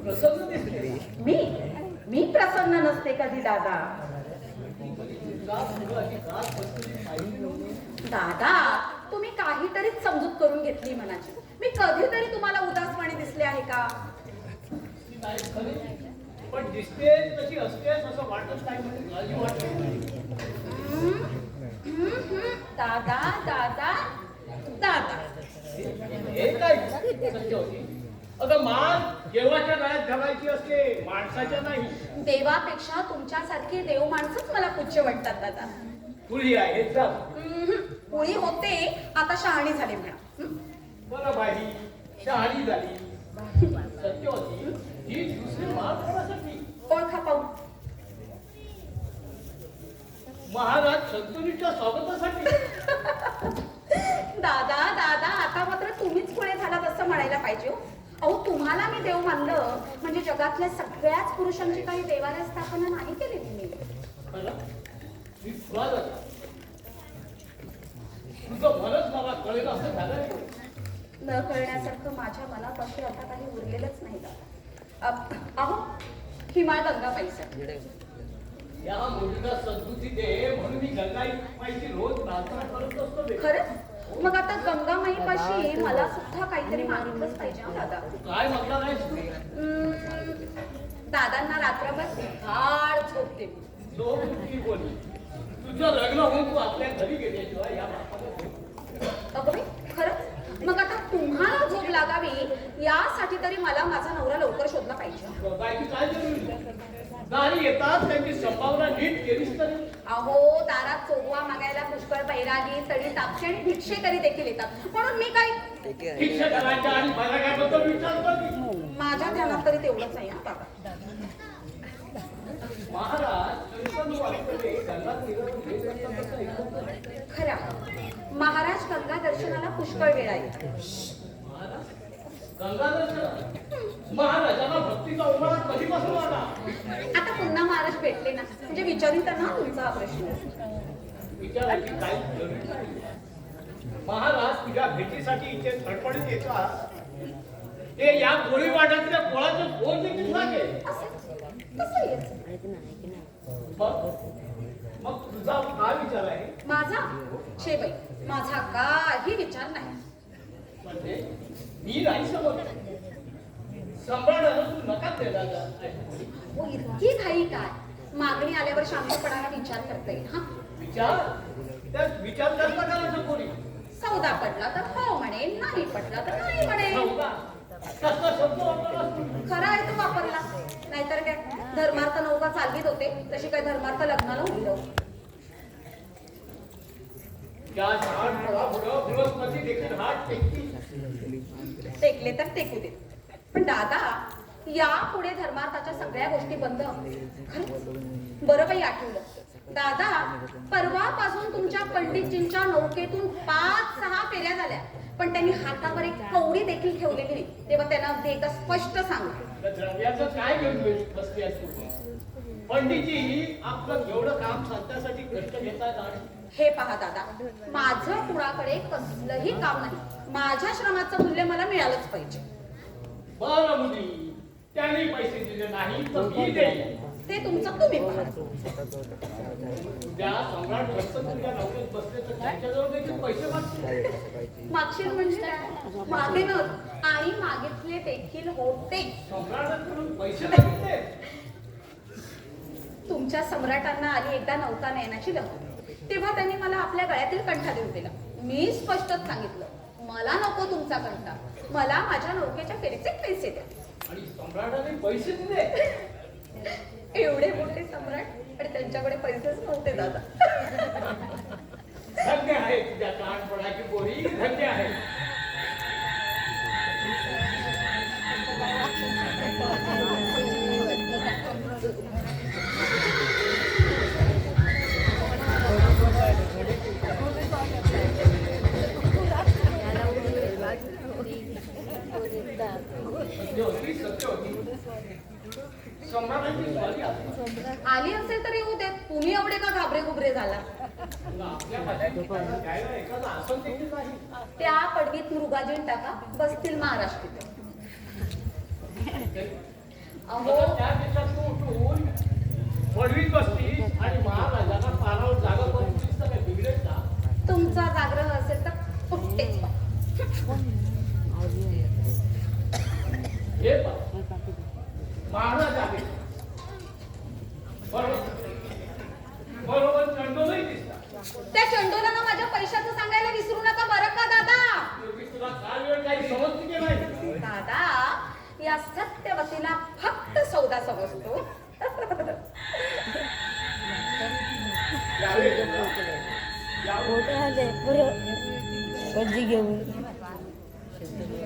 प्रसन्न दिसते. मी मी प्रसन्न नसते कधी दादा. दादा तुम्ही काहीतरी समजूत करून घेतली मनाची. मी कधीतरी तुम्हाला उदासवाणी दिसले आहे का? पण दिसते तशी असतेच असं वाटत नाही म्हणजे काळजी वाटते. दादा दादा दादा हे काय सत्य होती. अगं मान देवाच्या गळ्यात घालायची असते, माणसाच्या नाही. देवापेक्षा तुमच्यासारखे देव माणसंच मला पूज्य वाटतात दादा. तुझी आहे जा. मुळी होते आता शहाणी झाले म्हणा. बरं बाई शहाणी झाली. सत्य होती ही दुसरी मान कोणासाठी? ओळखा पाहू. महाराज शंतनूच्या स्वागतासाठी. दादा दादा आता मात्र तुम्हीच पुढे झालात असं म्हणायला पाहिजे हो. अहो तुम्हाला मी देव मानलं म्हणजे जगातल्या सगळ्याच पुरुषांची काही देवालय स्थापना नाही केली तुम्ही. मी तुला जातो. तुझं मनच मला कळेल असं झालं. न कळण्यासारखं माझ्या मनात असे आता काही उरलेलंच नाही दादा. अहो हिमाळ गंगा पैसा या मुलीला सद्बुद्धी दे म्हणून मी गंगाईची रोज प्रार्थना करत असतो. खरंच? मग आता गंगामाईपाशी मला सुद्धा काहीतरी मागितलंच पाहिजे ना दादा. काय म्हटलं नाही? दादांना रात्रभर फार झोपते. बोली तुझं लग्न होऊन तू आपल्या घरी गेल्याशिवाय या अगं बाई खरंच? मग आता तुम्हाला झोप लागावी यासाठी तरी मला माझा नवरा लवकर शोधला पाहिजे. काय जरुरी? दारी येतात त्यांची संभावना नीट केलीच तरी. अहो दारात चोगवा मागायला पुष्कळ बैरागी तडी तापशी आणि भिक्षेकरी देखील येतात. म्हणून मी काय शिक्षा करायच्या आणि बैराग्याबद्दल विचार करते. माझ्या ध्यानात तरी तेवढंच आहे हा बाबा. खरा महाराज गंगा दर्शनाला पुष्कळ वेळा येतात. गंगा दर्शन महाराजांना भक्तीचा उन्हाळा कधीपासून आला? आता पुन्हा महाराज भेटले ना म्हणजे विचारून तर ना तुमचा हा प्रश्न. विचारायची काही गरज नाही. महाराज तुझ्या भेटीसाठी इथे धडपडत येतात. ते या गोळीवाड्यातल्या पोळाचं फोन देखील नाही. मग तुझा काय विचार आहे? माझा छे बाई माझा काही विचार नाही. म्हणजे मी नाही समज सांभाळणार तू नका द्यायला. इतकी घाई काय? मागणी आल्यावर शांतपणाने विचार करता येईल. हा विचार त्यात विचार करता करायचं कोणी? सौदा पडला तर हो म्हणेल, नाही पडला तर नाही म्हणेल. कसला शब्द वापरला? खरा आहे तो वापरला. नाहीतर काय धर्मार्थ नौका चालवीत होते तशी काय धर्मार्थ लग्नाला उठलो. टेकले तर टेकू दे. पण दादा या पुढे धर्मार्थाच्या सगळ्या गोष्टी बंद. खरंच बरं काही आठवलं दादा. परवापासून तुमच्या पंडितजींच्या नौकेतून 5-6 फेऱ्या झाल्या पण त्यांनी हातावर एक कवडी देखील ठेवलेली नाही. तेव्हा त्यांना देता स्पष्ट सांगा. द्रव्याचं काय घेऊन बसली असते? पंडितजी आपलं एवढं काम साधण्यासाठी कष्ट घेतात. हे पहा दादा माझं कुणाकडे कसलंही काम नाही. माझ्या श्रमाचं मूल्य मला मिळालंच पाहिजे. बरं मुली त्यांनी पैसे दिले नाही तर मी देईन. ते तुमचं तुम्ही पहा. उद्या सम्राट तुझ्या नौकेत बसले तर त्यांच्याजवळ देखील पैसे मागतील. मागशील म्हणजे काय? मागेनच आणि मागितले देखील होते. सम्राटांकडून पैसे मागितले. तुमच्या सम्राटांना आली एकदा नौका नयनाची लहर. तेव्हा त्यांनी मला आपल्या गळ्यातील कंठा देऊन दिला. मी स्पष्टच सांगितलं मला नको तुमचा कंठा, मला माझ्या नौकेच्या फेरीचे पैसे द्या. आणि सम्राटाने पैसे दिले. एवढे मोठे सम्राट आणि त्यांच्याकडे पैसेच नव्हते दादा. धन्य आहे तुझ्या लहानपणाची पोरी, धन्य आहे. आली असेल तर येऊ देत. तुम्ही एवढे का घाबरे घुबरे झाला? त्या त्या पडवीत मृगाजीन टाका बसतील महाराष्ट्रीत. अहो आता त्या दिवसात तू उठून वडवीत बसती आणि महाराजांना पारावर जागा करून दिसतं काय बिघडेल का? तुमचा जाग्रह असेल तर कुठेच हे पहा, महाराज आहे बरोबर बरोबर चंडोलही दिसतात. त्या चंडोलांना माझ्या पैशाचं सांगायला विसरू नका बरं का दादा. योगी तुला काल वेळ काही समजते की नाही? दादा या सत्यवतीला फक्त सौदा समजतो. यावेळी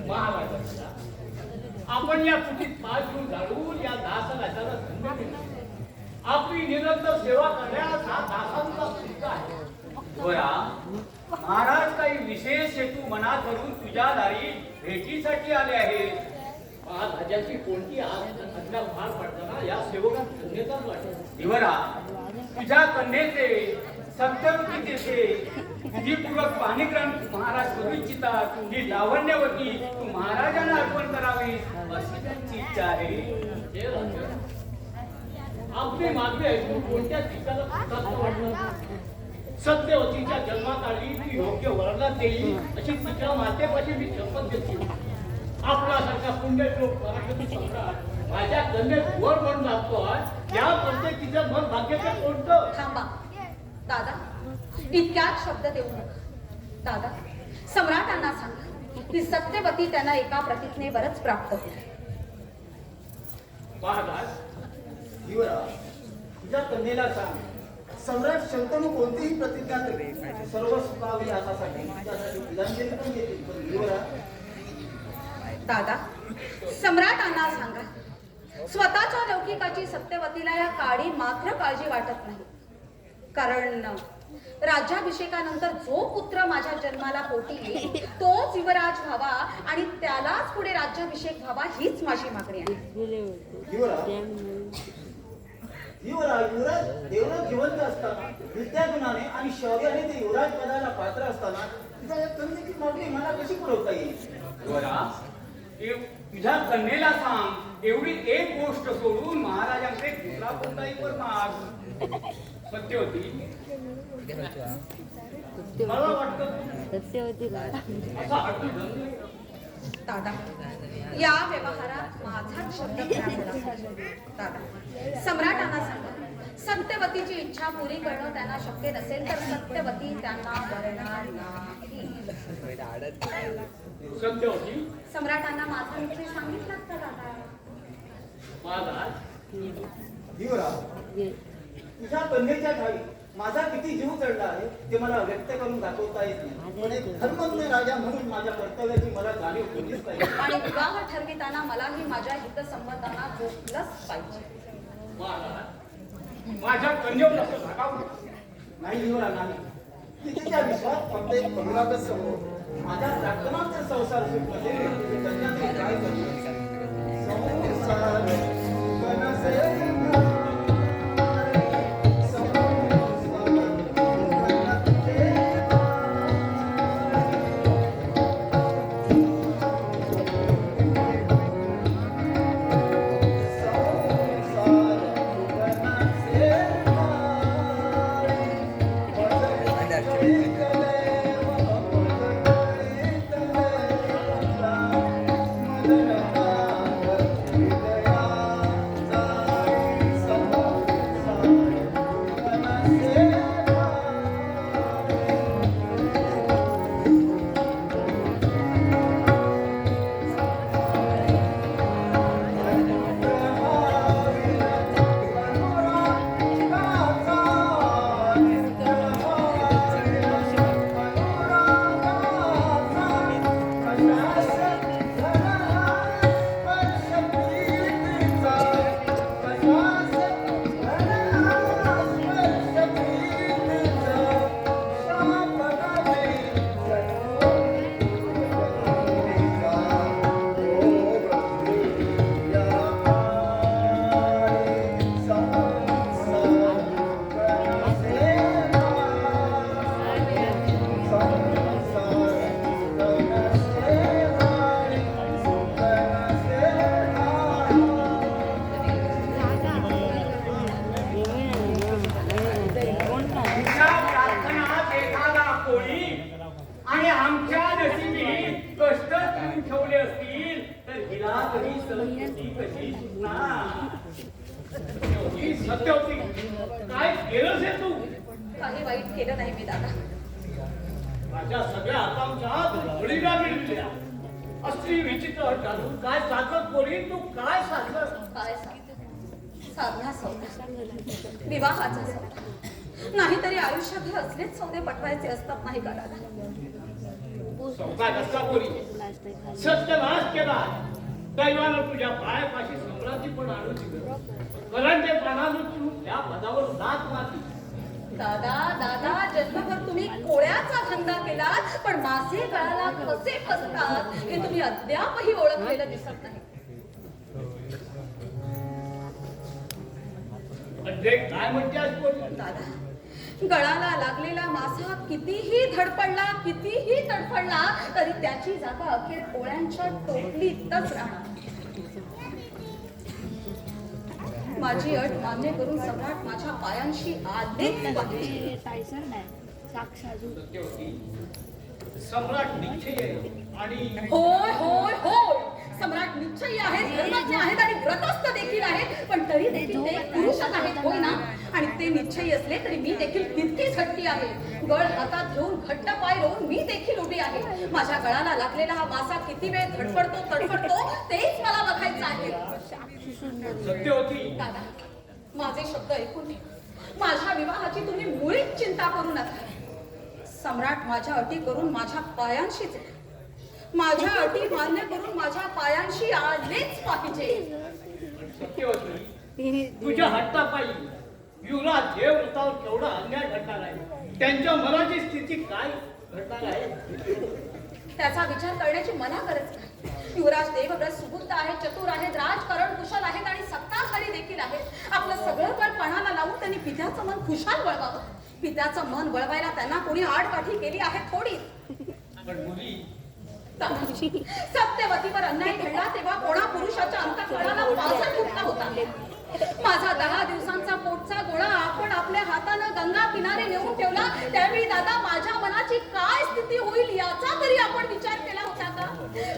महाराजांना आपण या कुटीत पाय घेऊन झाडून या दासराजाला धन्य केलं. आपली निरंतर सेवा करण्यास हा दासांचा सुद्धा आहे. बरा महाराज काही विशेष हेतू मनात धरून तुझ्या दारी भेटीसाठी आले आहेत. महाराजांची कोणती आज्ञा भार पडताना या सेवकात धन्यताच वाटत. दिवरा तुझ्या कन्येचे सत्यवतीचे विधीपूर्वक पाणीग्रहण महाराज करू इच्छितात. ही लावण्यवती तू महाराजांना अर्पण करावी अशी त्यांची इच्छा आहे. हे राजा, आपली मागणी ऐकून कोणत्या दिशाला कृतार्थ वाटलं? सत्यवतीच्या जन्माकाळी ती योग्य वर्णात देईल अशी तिच्या मातेपाशी मी शपथ घेतली. आपल्यासारखा पुण्यश्लोक पराशक्ती सम्राट माझ्या कन्येत वर म्हणून लागतोय या पद्धतीचं मन भाग्याचं कोणतं? थांबा दादा इतक्यात शब्द देऊ नका. दादा सम्राटांना सांगा की सत्यवती त्यांना एका प्रतिज्ञेवरच प्राप्त होईल. महाराज, दिवरा तुझ्या कन्येला सांग सम्राट शंतनू कोणतीही प्रतिज्ञा करेल सर्व सुखावी यासाठी त्यासाठी विधानजली पण घेतील. पण दिवरा दादा सम्राटांना सांगा स्वतःच्या लौकिकाची सत्यवतीला या काळी मात्र काळजी वाटत नाही. कारण राज्याभिषेकानंतर जो पुत्र माझ्या जन्माला पोटी येईल तोच युवराज व्हावा आणि त्यालाच पुढे राज्याभिषेक व्हावा हीच माझी मागणी आहे. युवराज देवराज जिवंत असताना विद्यागुणाने आणि शौर्याने ते युवराज पदाला पात्र असताना तुझ्या या कन्येची मागणी मला कशी पुरवता येईल? तुझ्या कन्येला सांग एवढी एक गोष्ट सोडून महाराजांकडे दुसरा कोणताही वर माग. सत्यवती मला वाटतं असा हट्टी धंदा दादा या व्यवहारात माझाच शब्द खरा पडा. दादा सम्राटांना सांगा सत्यवतीची इच्छा पुरी करणं त्यांना शक्य नसेल तर सत्यवती त्यांना वरणार नाही. सत्यवती सम्राटांना माझा विषय सांगितलात का दादा? महाराज, तुझ्या कन्येच्या ठाई माझा किती जीव चढला आहे ते मला व्यक्त करून दाखवता येत नाही. पण एक धर्मज्ञ राजा म्हणून माझ्या कर्तव्याची मला जाणीव होतीच पाहिजे. आणि विवाह ठरविताना मलाही माझ्या हितसंबंधांना जोखलंच पाहिजे. महाराज, माझ्या कन्येवर असं धाकावू नका. नाही दिवरा नाही तिच्या विश्वास फक्त एक अनुरागच समोर माझ्या प्रार्थनाचा संसार सुटमध्ये कन्या काय करतो संसार कनसे Thank you. केला तरी सरस्वती कशी सुटणार? ही सत्य होती. काय केलंस हे तू? काही वाईट केलं नाही मी दादा. माझ्या सगळ्या आकांक्षा बळीला मिळल्या. असली विचित्र घालून काय साधलं पोरी? तू काय साधलं? काय साधना सौदा, विवाहाचा सौदा. नाहीतरी आयुष्यात हे असलेच सौदे पटवायचे असतात नाही का दादा? सौदा कसला पोरी? सत्यनाश केला. दैवानं तुझ्या पायापाशी सम्राटी पण आणू दिलं. कारण ते पानानं तू त्या पदावर लाथ मारली. दादा दादा, जन्मभर तुम्ही कोळ्याचा धंदा केला, पण मासे गळाला कसे फसतात हे तुम्ही अद्यापही ओळखलेलं दिसत नाही. म्हणजे काय म्हणतेस पोरी? दादा, गळाला लागलेला मासा कितीही धडपडला, कितीही तडफडला, तरी त्याची जागा अखेर कोळ्यांच्या टोपलीतच राहणार. माझी अट मान्य करून सम्राट माझ्या पायांशी आलेच पाहिजे. सम्राट निश्चय आहे आणि होय होय होय, सम्राट निश्चयी आहेत, धर्मज्ञ आहेत आणि व्रतस्थ देखील आहेत, पण तरी देखील ते पुरुषच आहेत, होय ना? आणि ते निश्चयी असले तरी मी देखील तितकीच हट्टी आहे. गळ हातात घेऊन घट्ट पाय रोवून मी देखील उभी आहे. माझ्या गळाला लागलेला हा मासा किती वेळ धडपडतो तडफडतो तेच मला बघायचं आहे. सत्य होती. दादा, माझे शब्द ऐकून घे. माझ्या विवाहाची तुम्ही मुळीच चिंता करू नका. सम्राट माझ्या अटी करून माझ्या पायांशीच, माझ्या अटी मान्य करून माझ्या पायांशी आलेच पाहिजे. सत्य होती. तुझ्या हट्टापायी युवराज देवव्रतावर केवढा अन्याय घडणार आहे. त्यांच्या मनाची स्थिती काय घडणार आहे त्याचा विचार करण्याची मना गरज नाही. युवराज देवव्रत सुबुद्ध आहेत, चतुर आहेत, राजकारण कुशल आहेत आणि सत्ताधारी देखील आहेत. आपलं सगळं बळ पणाला लावून त्यांनी पित्याचं मन खुशाल वळवावं. पित्याचं मन वळवायला त्यांना कोणी आडकाठी केली आहे थोडी. पण मुली सत्यवतीवर अन्याय घडला तेव्हा कोणा पुरुषाच्या अंतःकरणाला पाझर फुटला होता. माझा 10 दिवसांचा पोटचा गोळा आपण आपल्या हातानं गंगा किनारी नेऊन ठेवला. त्यावेळी दादा, माझ्या मनाची काय स्थिती होईल याचा तरी आपण विचार केला होता का?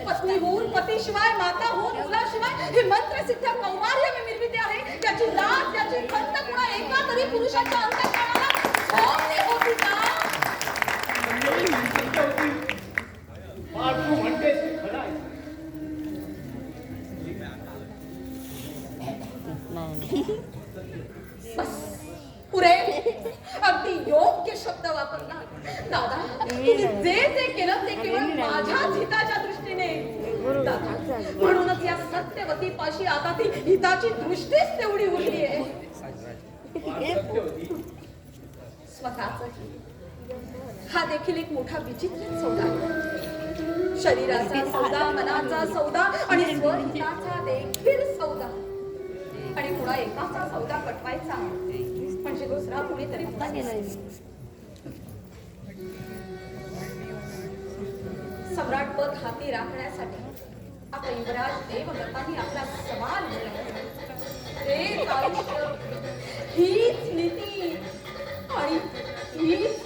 पत्नी होऊन पतीशिवाय, माता होऊन मुलाशिवाय हे मंत्रसिद्ध कौमार्य मी निर्मिती आहे. त्याची लाज, त्याची खंत कुणा एका तरी पुरुषाच्या अंतःकरणाला झोपली होती का? तू म्हणतेस ते खरं आहे. बस पुरे, अगदी योग्य शब्द वापरला दादा. तुम्ही जे जे केलं ते केवळ माझ्याच हिताच्या दृष्टीने दादा. म्हणूनच या सत्यवतीपाशी आता ती हिताची दृष्टीच तेवढी उरली आहे. सत्य होती. स्वतःच हा देखील एक मोठा विचित्र सौदा आहे. शरीराचा सौदा, मनाचा सौदा आणि स्वहिताचा देखील सौदा. आणि पुन्हा एकाचा सौदा पटवायचा म्हणजे दुसरा कुणीतरी सम्राट पद हाती राखण्यासाठी आपला युवराज देवव्रतांनी आपला सवाल हीच नीती आणि हीच